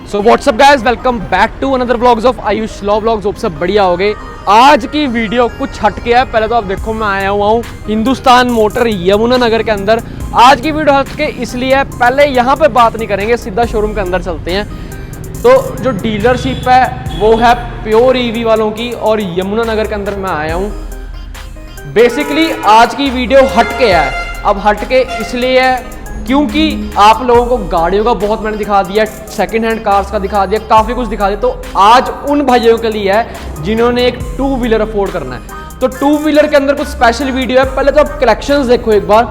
So what's up guys, welcome back to another vlogs of Ayush law vlogs. Hope सब बढ़िया हो गए। आज की वीडियो कुछ हटके है। पहले तो आप देखो, मैं आया हुआ हूँ हिंदुस्तान मोटर यमुनानगर के अंदर। आज की वीडियो हटके इसलिए है, पहले यहाँ पे बात नहीं करेंगे, सीधा शोरूम के अंदर चलते हैं। तो जो डीलरशिप है वो है प्योर ईवी वालों की, और यमुनानगर के अंदर मैं आया हूँ। बेसिकली आज की वीडियो हटके है। अब हटके इसलिए है क्योंकि आप लोगों को गाड़ियों का बहुत मैंने दिखा दिया, सेकंड हैंड कार्स का दिखा दिया, काफ़ी कुछ दिखा दिया। तो आज उन भाइयों के लिए है जिन्होंने एक टू व्हीलर अफोर्ड करना है। तो टू व्हीलर के अंदर कुछ स्पेशल वीडियो है। पहले तो आप कलेक्शंस देखो एक बार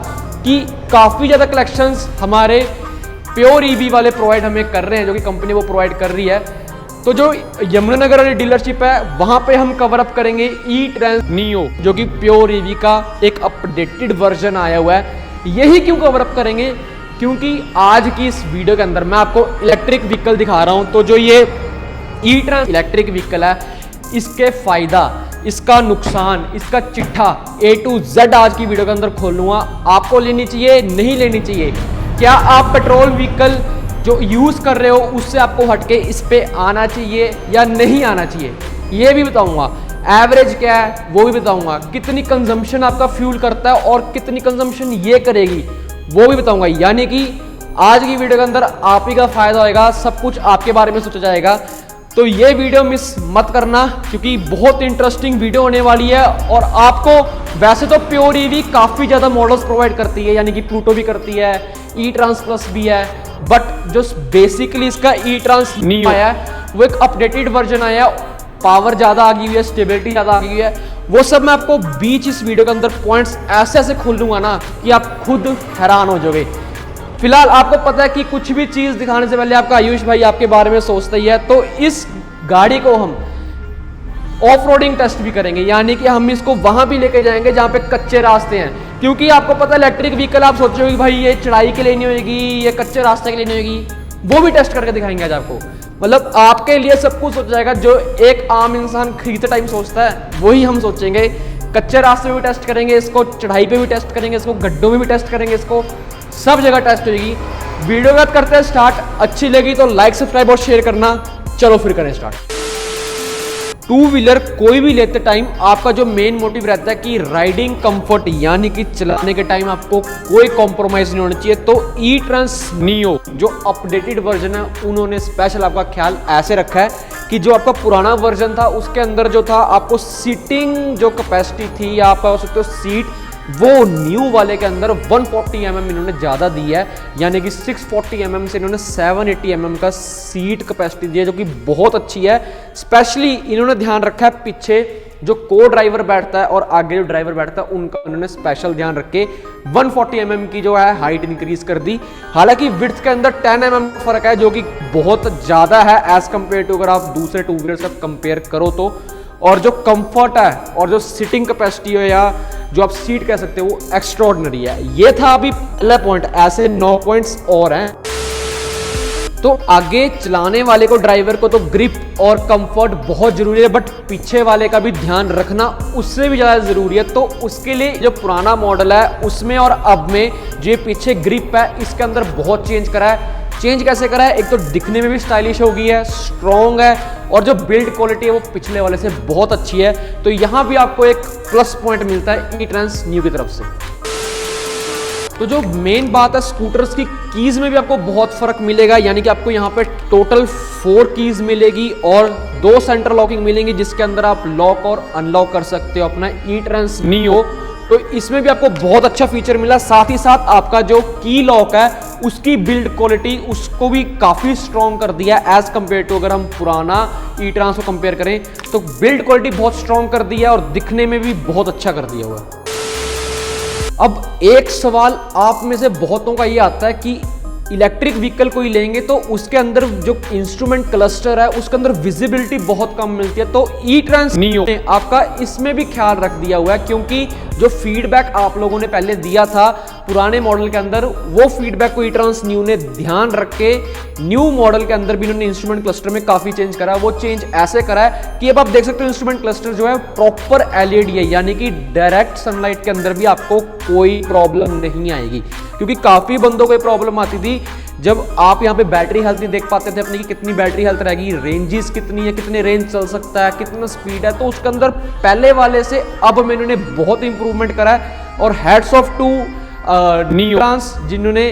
कि काफ़ी ज़्यादा कलेक्शंस हमारे प्योर ईवी वाले प्रोवाइड हमें कर रहे हैं, जो कि कंपनी वो प्रोवाइड कर रही है। तो जो यमुनानगर वाली डीलरशिप है वहाँ पे हम कवर अप करेंगे ई-ट्रांस नियो, जो कि प्योर ईवी का एक अपडेटेड वर्जन आया हुआ है। यही क्यों कवर अप करेंगे? क्योंकि आज की इस वीडियो के अंदर मैं आपको इलेक्ट्रिक व्हीकल दिखा रहा हूं। तो जो ये ई-ट्रांस इलेक्ट्रिक व्हीकल है, इसके फायदा, इसका नुकसान, इसका चिट्ठा A to Z आज की वीडियो के अंदर खोलूंगा। आपको लेनी चाहिए, नहीं लेनी चाहिए? क्या आप पेट्रोल व्हीकल जो यूज कर रहे हो उससे आपको हटके इस पे आना चाहिए या नहीं आना चाहिए, ये भी बताऊंगा। एवरेज क्या है वो भी बताऊंगा। कितनी कंजम्पशन आपका फ्यूल करता है और कितनी कंजम्पशन ये करेगी वो भी बताऊंगा। यानी कि आज की वीडियो के अंदर आप ही का फायदा होएगा, सब कुछ आपके बारे में सोचा जाएगा। तो ये वीडियो मिस मत करना, क्योंकि बहुत इंटरेस्टिंग वीडियो होने वाली है। और आपको वैसे तो प्योर ईवी काफ़ी ज़्यादा मॉडल्स प्रोवाइड करती है, यानी कि प्लूटो भी करती है, ई-ट्रांस प्लस भी है, बट जो बेसिकली इसका ई-ट्रांस नियो आया है वो एक अपडेटेड वर्जन आया है। पावर ज़्यादा आ गई है, स्टेबिलिटी ज़्यादा आ गई है, वो सब मैं आपको बीच इस वीडियो के अंदर पॉइंट्स ऐसे ऐसे खोल दूंगा ना कि आप खुद हैरान हो जाओगे। फिलहाल आपको पता है कि कुछ भी चीज़ दिखाने से पहले आपका आयुष भाई आपके बारे में सोचता ही है। तो इस गाड़ी को हम ऑफ रोडिंग टेस्ट भी करेंगे, यानी कि हम इसको वहां भी लेके जाएंगे जहां पे कच्चे रास्ते हैं। क्योंकि आपको पता है इलेक्ट्रिक व्हीकल आप सोचोगे कि भाई ये चढ़ाई के लिए नहीं होगी, ये कच्चे रास्ते के लिए नहीं होगी, वो भी टेस्ट करके दिखाएंगे आज आपको। मतलब आपके लिए सब कुछ सोचा जाएगा। जो एक आम इंसान खरीदते टाइम सोचता है वही हम सोचेंगे। कच्चे रास्ते में भी टेस्ट करेंगे इसको, चढ़ाई पे भी टेस्ट करेंगे इसको, गड्ढों में भी टेस्ट करेंगे इसको, सब जगह टेस्ट होगी। वीडियो बात करते हैं स्टार्ट। अच्छी लगी तो लाइक, सब्सक्राइब और शेयर करना। चलो फिर करें स्टार्ट। टू व्हीलर कोई भी लेते टाइम आपका जो मेन मोटिव रहता है कि राइडिंग कंफर्ट, यानी कि चलाने के टाइम आपको कोई कॉम्प्रोमाइज नहीं होना चाहिए। तो ई-ट्रांस नियो जो अपडेटेड वर्जन है, उन्होंने स्पेशल आपका ख्याल ऐसे रखा है कि जो आपका पुराना वर्जन था उसके अंदर जो था आपको सीटिंग जो कैपेसिटी थी, या आप कह सकते हो सीट, वो न्यू वाले के अंदर 140 mm इन्होंने ज़्यादा दी है। यानी कि 640 mm से इन्होंने 780 mm का सीट कैपेसिटी दी है, जो कि बहुत अच्छी है। स्पेशली इन्होंने ध्यान रखा है पीछे जो को ड्राइवर बैठता है और आगे जो ड्राइवर बैठता है उनका इन्होंने स्पेशल ध्यान रख के 140 mm की जो है हाइट इंक्रीज कर दी। हालांकि विड्थ के अंदर 10 mm का फर्क है, जो कि बहुत ज़्यादा है एज कम्पेयर टू अगर आप दूसरे टू व्हीलर से कंपेयर करो तो। और जो कंफर्ट है और जो सिटिंग कैपेसिटी है, या जो आप सीट कह सकते हो, वो एक्स्ट्रॉर्डिनरी है। ये था अभी पहला पॉइंट, ऐसे 9 पॉइंट्स और हैं। तो आगे चलाने वाले को, ड्राइवर को, तो ग्रिप और कंफर्ट बहुत जरूरी है, बट पीछे वाले का भी ध्यान रखना उससे भी ज़्यादा जरूरी है। तो उसके लिए जो पुराना मॉडल है उसमें और अब में जो ये पीछे ग्रिप है इसके अंदर बहुत चेंज करा है। चेंज कैसे करा है? एक तो दिखने में भी स्टाइलिश हो गई है, स्ट्रॉन्ग है, और जो बिल्ड क्वालिटी है वो पिछले वाले से बहुत अच्छी है। तो यहाँ भी आपको एक प्लस पॉइंट मिलता है ई-ट्रांस न्यू की तरफ से। तो जो मेन बात है, स्कूटर्स की कीज में भी आपको बहुत फर्क मिलेगा। यानी कि आपको यहाँ पे टोटल 4 कीज मिलेगी और 2 सेंटर लॉकिंग मिलेंगी, जिसके अंदर आप लॉक और अनलॉक कर सकते हो अपना ई-ट्रांस नियो। तो इसमें भी आपको बहुत अच्छा फीचर मिला। साथ ही साथ आपका जो की लॉक है उसकी बिल्ड क्वालिटी उसको भी काफ़ी स्ट्रॉन्ग कर दिया एज कंपेयर टू अगर हम पुराना ई-ट्रांस को कंपेयर करें तो बिल्ड क्वालिटी बहुत स्ट्रॉन्ग कर दिया और दिखने में भी बहुत अच्छा कर दिया हुआ है। अब एक सवाल आप में से बहुतों का ये आता है कि इलेक्ट्रिक व्हीकल कोई लेंगे तो उसके अंदर जो इंस्ट्रूमेंट क्लस्टर है उसके अंदर विजिबिलिटी बहुत कम मिलती है। तो ई-ट्रांस नियो ने आपका इसमें भी ख्याल रख दिया हुआ है, क्योंकि जो फीडबैक आप लोगों ने पहले दिया था पुराने मॉडल के अंदर वो फीडबैक को ई-ट्रांस न्यू ने ध्यान रख के न्यू मॉडल के अंदर भी इन्होंने इंस्ट्रूमेंट क्लस्टर में काफी चेंज करा है। वो चेंज ऐसे करा है कि अब आप देख सकते हो इंस्ट्रूमेंट क्लस्टर जो है प्रॉपर एलईडी है, यानी कि डायरेक्ट सनलाइट के अंदर भी आपको कोई प्रॉब्लम नहीं आएगी। क्योंकि काफी बंदों को ये प्रॉब्लम आती थी जब आप यहाँ पे बैटरी हेल्थ नहीं देख पाते थे अपनी कि कितनी बैटरी हेल्थ रहेगी, रेंजेस कितनी है, कितने रेंज चल सकता है, कितना स्पीड है। तो उसके अंदर पहले वाले से अब में इन्होंने बहुत इंप्रूवमेंट करा है और हैट्स ऑफ टू ई-ट्रांस जिन्होंने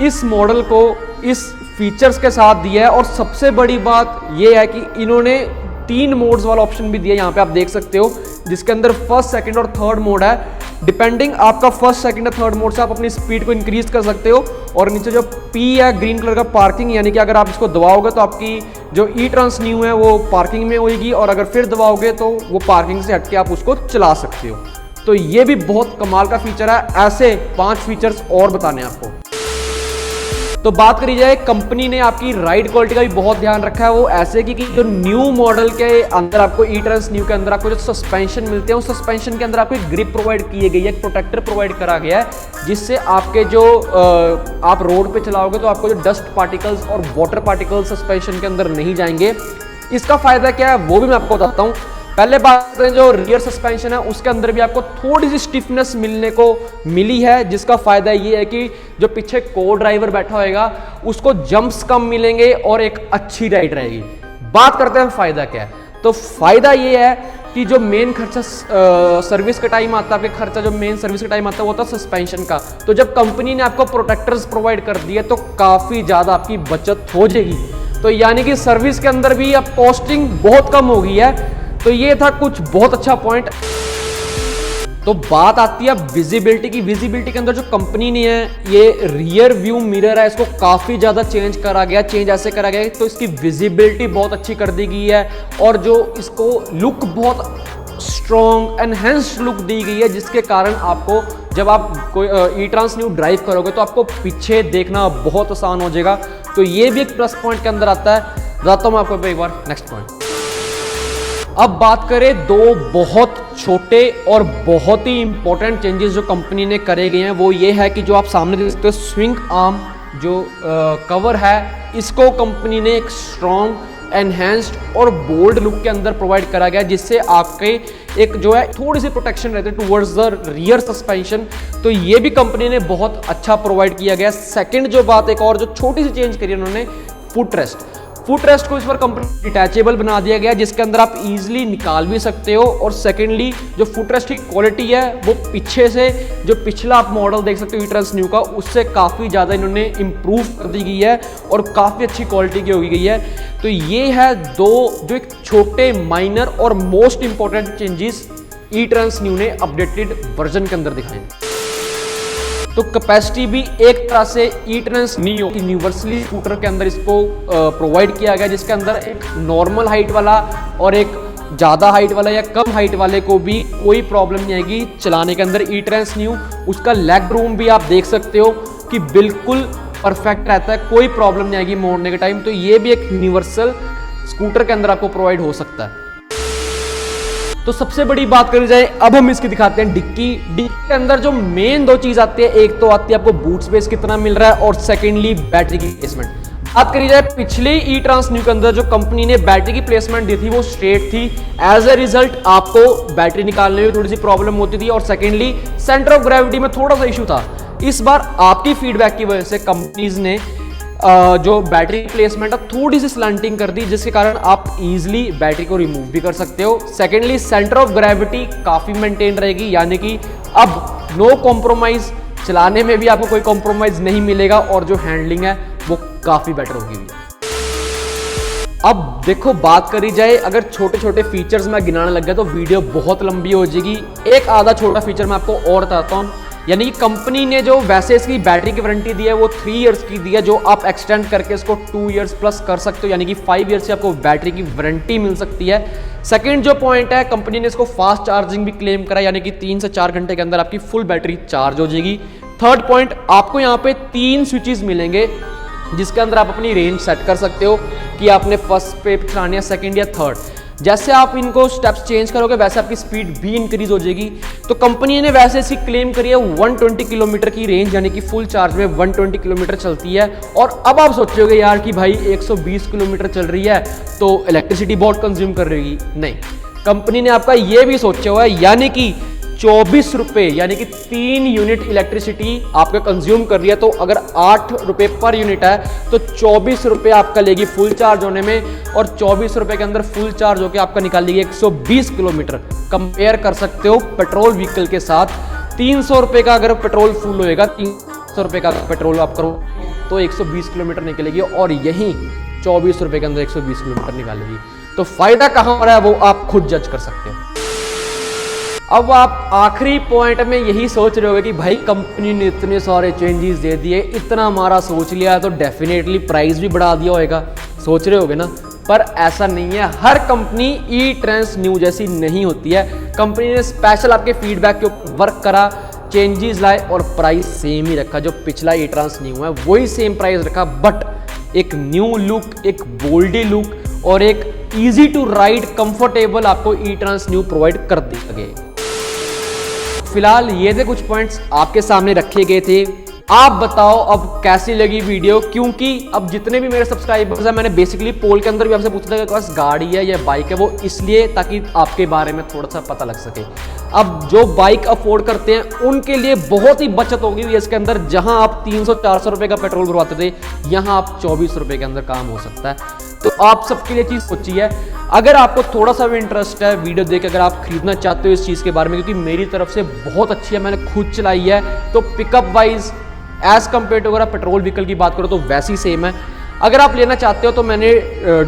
इस मॉडल को इस फीचर्स के साथ दिया है। और सबसे बड़ी बात यह है कि इन्होंने 3 मोड्स वाला ऑप्शन भी दिया है, यहाँ पे आप देख सकते हो, जिसके अंदर फर्स्ट, सेकंड और थर्ड मोड है। डिपेंडिंग आपका फर्स्ट, सेकंड और थर्ड मोड से आप अपनी स्पीड को इंक्रीज कर सकते हो। और नीचे जो P है ग्रीन कलर का पार्किंग, यानी कि अगर आप इसको दबाओगे तो आपकी जो ई-ट्रांस न्यू है वो पार्किंग में होगी, और अगर फिर दबाओगे तो वो पार्किंग से हटके आप उसको चला सकते हो। तो ये भी बहुत कमाल का फीचर है। ऐसे 5 फीचर्स और बताने आपको। तो बात करी जाए, कंपनी ने आपकी राइड क्वालिटी का भी बहुत ध्यान रखा है। वो ऐसे कि जो न्यू मॉडल के अंदर आपको ई-ट्रांस न्यू के अंदर आपको जो सस्पेंशन मिलते हैं, उस सस्पेंशन के अंदर आपको एक ग्रिप प्रोवाइड की गई है, एक प्रोटेक्टर प्रोवाइड करा गया है, जिससे आपके जो आप रोड पे चलाओगे तो आपको जो डस्ट पार्टिकल्स और वाटर पार्टिकल्स सस्पेंशन के अंदर नहीं जाएंगे। इसका फायदा क्या है वो भी मैं आपको बताता हूँ। पहले बात करें, जो रियर सस्पेंशन है उसके अंदर भी आपको थोड़ी सी स्टिफनेस मिलने को मिली है, जिसका फायदा ये है कि जो पीछे को ड्राइवर बैठा होगा उसको जंप्स कम मिलेंगे और एक अच्छी राइड रहेगी। बात करते हैं फायदा क्या है। तो फायदा ये है कि जो मेन खर्चा सर्विस का टाइम आता है, आपके खर्चा जो मेन सर्विस का टाइम आता है वो होता है सस्पेंशन का। तो जब कंपनी ने आपको प्रोटेक्टर्स प्रोवाइड कर दिए तो काफी ज्यादा आपकी बचत हो जाएगी। तो यानी कि सर्विस के अंदर भी अब कॉस्टिंग बहुत कम हो गई है। तो ये था कुछ बहुत अच्छा पॉइंट। तो बात आती है विजिबिलिटी की। विजिबिलिटी के अंदर जो कंपनी ने है, ये रियर व्यू मिरर है, इसको काफी ज्यादा चेंज करा गया। चेंज ऐसे करा गया तो इसकी विजिबिलिटी बहुत अच्छी कर दी गई है, और जो इसको लुक बहुत स्ट्रॉन्ग एनहेंस्ड लुक दी गई है, जिसके कारण आपको जब आप कोई ई-ट्रांस न्यू ड्राइव करोगे तो आपको पीछे देखना बहुत आसान हो जाएगा। तो ये भी एक प्लस पॉइंट के अंदर आता है। बताता हूं मैं आपको एक बार नेक्स्ट पॉइंट। अब बात करें 2 बहुत छोटे और बहुत ही इंपॉर्टेंट चेंजेस जो कंपनी ने करे गए हैं। वो ये है कि जो आप सामने देख सकते हो स्विंग आर्म जो कवर है, इसको कंपनी ने एक स्ट्रॉन्ग एनहेंस्ड और बोल्ड लुक के अंदर प्रोवाइड करा गया, जिससे आपके एक जो है थोड़ी सी प्रोटेक्शन रहती है टुवर्ड्स द रियर सस्पेंशन। तो ये भी कंपनी ने बहुत अच्छा प्रोवाइड किया गया। सेकंड जो बात एक और जो छोटी सी चेंज करी उन्होंने, फुट रेस्ट। फुट रेस्ट को इस पर कंपनी डिटैचेबल बना दिया गया, जिसके अंदर आप इजीली निकाल भी सकते हो। और सेकेंडली जो फुट रेस्ट की क्वालिटी है वो पीछे से जो पिछला आप मॉडल देख सकते हो ई-ट्रांस न्यू का, उससे काफ़ी ज़्यादा इन्होंने इम्प्रूव कर दी गई है और काफ़ी अच्छी क्वालिटी की हो गई है। तो ये है 2 जो एक छोटे माइनर और मोस्ट इंपॉर्टेंट चेंजेस ई-ट्रांस न्यू ने अपडेटेड वर्जन के अंदर दिखाए। तो कैपेसिटी भी एक तरह से ई-ट्रांस न्यू यूनिवर्सली स्कूटर के अंदर इसको प्रोवाइड किया गया, जिसके अंदर एक नॉर्मल हाइट वाला और एक ज़्यादा हाइट वाला या कम हाइट वाले को भी कोई प्रॉब्लम नहीं आएगी चलाने के अंदर। ई-ट्रांस न्यू उसका लेग रूम भी आप देख सकते हो कि बिल्कुल परफेक्ट रहता है, कोई प्रॉब्लम नहीं आएगी मोड़ने के टाइम। तो ये भी एक यूनिवर्सल स्कूटर के अंदर आपको प्रोवाइड हो सकता है। तो सबसे बड़ी बात करी जाए, अब हम इसकी दिखाते हैं डिक्की। डिक्की के अंदर जो मेन 2 चीज आती है, एक तो आती है आपको बूट स्पेस कितना मिल रहा है, और सेकेंडली बैटरी की प्लेसमेंट। बात करी जाए पिछले ई-ट्रांस न्यू के अंदर जो कंपनी ने बैटरी की प्लेसमेंट दी थी वो स्ट्रेट थी। एज ए रिजल्ट आपको बैटरी निकालने में थोड़ी सी प्रॉब्लम होती थी, और सेकेंडली सेंटर ऑफ ग्रेविटी में थोड़ा सा इशू था। इस बार आपकी फीडबैक की वजह से कंपनीज ने जो बैटरी प्लेसमेंट है थोड़ी सी स्लैंटिंग कर दी, जिसके कारण आप इजीली बैटरी को रिमूव भी कर सकते हो। सेकेंडली सेंटर ऑफ ग्रेविटी काफी मेंटेन रहेगी, यानी कि अब नो कॉम्प्रोमाइज, चलाने में भी आपको कोई कॉम्प्रोमाइज नहीं मिलेगा, और जो हैंडलिंग है वो काफी बेटर होगी। अब देखो बात करी जाए, अगर छोटे छोटे फीचर्स में गिनाने लग गया तो वीडियो बहुत लंबी हो जाएगी। एक आधा छोटा फीचर मैं आपको और बताता हूँ, यानी कि कंपनी ने जो वैसे इसकी बैटरी की वारंटी दी है वो 3 इयर्स की दी है, जो आप एक्सटेंड करके इसको 2 इयर्स प्लस कर सकते हो, यानी कि 5 इयर्स से आपको बैटरी की वारंटी मिल सकती है। सेकंड जो पॉइंट है, कंपनी ने इसको फास्ट चार्जिंग भी क्लेम करा, यानी कि 3 से 4 घंटे के अंदर आपकी फुल बैटरी चार्ज हो जाएगी। थर्ड पॉइंट, आपको यहाँ पे 3 स्विचेस मिलेंगे, जिसके अंदर आप अपनी रेंज सेट कर सकते हो कि आपने फर्स्ट पे चलानी है, सेकंड या थर्ड। जैसे आप इनको स्टेप्स चेंज करोगे वैसे आपकी स्पीड भी इंक्रीज हो जाएगी। तो कंपनी ने वैसे इसकी क्लेम करी है 120 किलोमीटर की रेंज, यानी कि फुल चार्ज में 120 किलोमीटर चलती है। और अब आप सोचोगे यार कि भाई 120 किलोमीटर चल रही है तो इलेक्ट्रिसिटी बहुत कंज्यूम कर रही है। नहीं, कंपनी ने आपका ये भी सोचा हुआ है, यानी कि 24 रुपये यानी कि 3 यूनिट इलेक्ट्रिसिटी आपका कंज्यूम कर रही है। तो अगर 8 रुपये पर यूनिट है तो 24 रुपये आपका लेगी फुल चार्ज होने में, और 24 रुपये के अंदर फुल चार्ज होकर आपका निकाल लेगी 120 किलोमीटर। कंपेयर कर सकते हो पेट्रोल व्हीकल के साथ। 300 रुपये का अगर पेट्रोल फुल होएगा, 300 रुपये का पेट्रोल आप करो तो 120 किलोमीटर निकलेगी, और यहीं 24 रुपये के अंदर 120 किलोमीटर निकालेगी। तो फायदा कहाँ हो रहा है वो आप खुद जज कर सकते हो। अब आप आखिरी पॉइंट में यही सोच रहे होगे कि भाई कंपनी ने इतने सारे चेंजेस दे दिए, इतना हमारा सोच लिया तो डेफिनेटली प्राइस भी बढ़ा दिया होगा, सोच रहे होगे ना। पर ऐसा नहीं है, हर कंपनी ई ट्रांस न्यू जैसी नहीं होती है। कंपनी ने स्पेशल आपके फीडबैक के ऊपर वर्क करा, चेंजेस लाए और प्राइस सेम ही रखा। जो पिछला ई ट्रांस न्यू है वही सेम प्राइस रखा, बट एक न्यू लुक, एक बोल्डी लुक और एक ईजी टू राइड कंफर्टेबल आपको ई ट्रांस न्यू प्रोवाइड कर दिया गया। फिलहाल ये थे कुछ पॉइंट्स आपके सामने रखे गए थे। आप बताओ अब कैसी लगी वीडियो, क्योंकि अब जितने भी मेरे सब्सक्राइबर्स हैं, मैंने बेसिकली पोल के अंदर भी आपसे पूछा था कि पास गाड़ी है या बाइक है, वो इसलिए ताकि आपके बारे में थोड़ा सा पता लग सके। अब जो बाइक अफोर्ड करते हैं उनके लिए बहुत ही बचत होगी इसके अंदर। जहां आप 300-400 रुपए का पेट्रोल भरवाते थे, यहां आप 24 रुपए के अंदर काम हो सकता है। तो आप सबके लिए चीज़ सोची है। अगर आपको थोड़ा सा भी इंटरेस्ट है वीडियो देख, अगर आप खरीदना चाहते हो इस चीज़ के बारे में, क्योंकि मेरी तरफ से बहुत अच्छी है, मैंने खुद चलाई है, तो pickup wise as compare to अगर आप पेट्रोल व्हीकल की बात करो तो वैसी सेम है। अगर आप लेना चाहते हो तो मैंने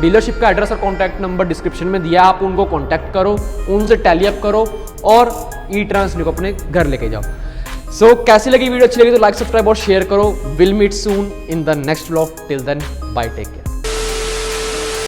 डीलरशिप का एड्रेस और कॉन्टैक्ट नंबर डिस्क्रिप्शन में दिया, आप उनको कॉन्टैक्ट करो, उनसे टैली अप करो और ई ट्रांस न्यू को अपने घर लेके जाओ। सो कैसी लगी वीडियो, अच्छी लगी तो लाइक, सब्सक्राइब और शेयर करो। Will meet soon in the next vlog. Till then bye, take care.